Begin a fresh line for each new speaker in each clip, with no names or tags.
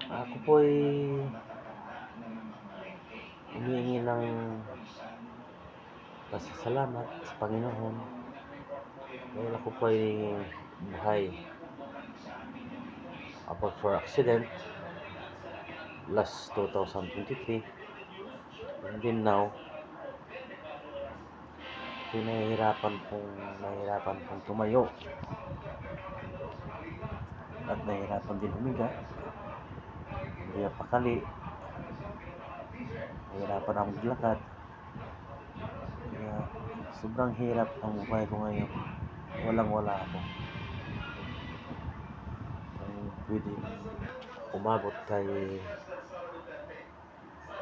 Ako po'y humihingi ng pasasalamat sa Panginoon dahil ako po'y buhay for accident last 2023, and then now nahihirapan kong tumayo at nahihirapan din humiga, hindi napakali, nahihirapan akong maglakad. Kaya sobrang hirap ang buhay ko ngayon, walang-wala ako. Kung pwedeng umabot kay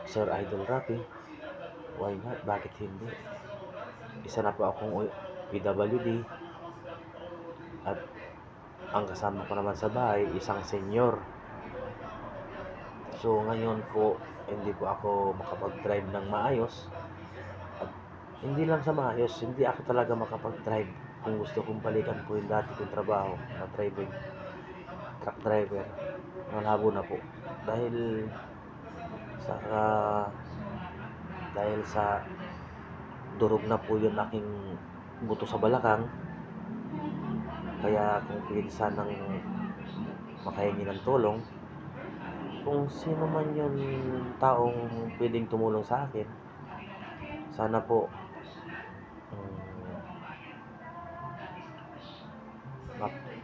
Sir Idol Rapi, why not? Bakit hindi? Isa na po akong PWD at ang kasama ko naman sa bahay, isang senior. So ngayon po, hindi po ako makapag-drive ng maayos. At hindi lang sa maayos, hindi ako talaga makapag-drive. Kung gusto kong balikan po yung dati kong trabaho na truck driver, malabo na po. Dahil sa durog na po yung aking buto sa balakang. Kaya kung pwede sanang makahingi ng tulong, kung sino man yung taong pwedeng tumulong sa akin, sana po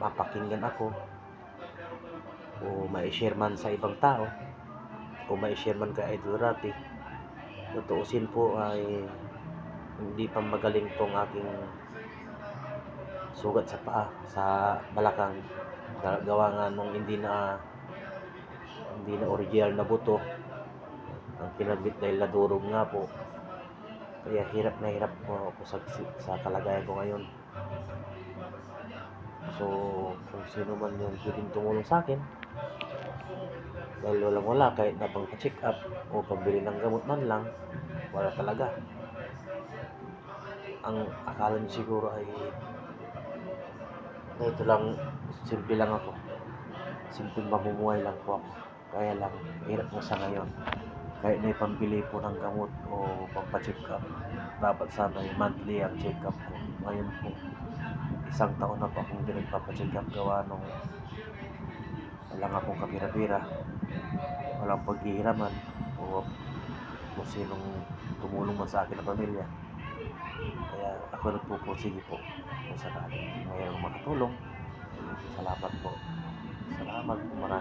mapakinggan ako, o ma-share man sa ibang tao, o ma-share man kay Idol Rapi. Tutuusin po ay hindi pa magaling tong aking sugat sa paa, sa balakang, gawa nga nung hindi na original na buto ang kinabit dahil nadurog nga po. Kaya hirap na hirap po ako sa kalagayan ko ngayon. So kung sino man yung pwedeng tumulong sa akin, dahil walang-wala, kahit na pang check up o pambili ng gamot man lang, wala talaga. Ang akala niyo siguro ay ito lang, simple lang ako, simpleng mamumuhay lang po ako. Kaya lang, hirap na sa ngayon. Kahit na pambili po ng gamot o pampacheck up, dapat sana yung monthly ang check up ko. Ngayon po, isang taon na po akong hindi nagpapacheck up, gawa nung wala nga pong kapira-pira, walang paghihiraman, o kung sinong tumulong man sa akin na pamilya. Kaya ako nagpupursige po kung sakali mayroong makatulong. Salamat po. Salamat po, marami.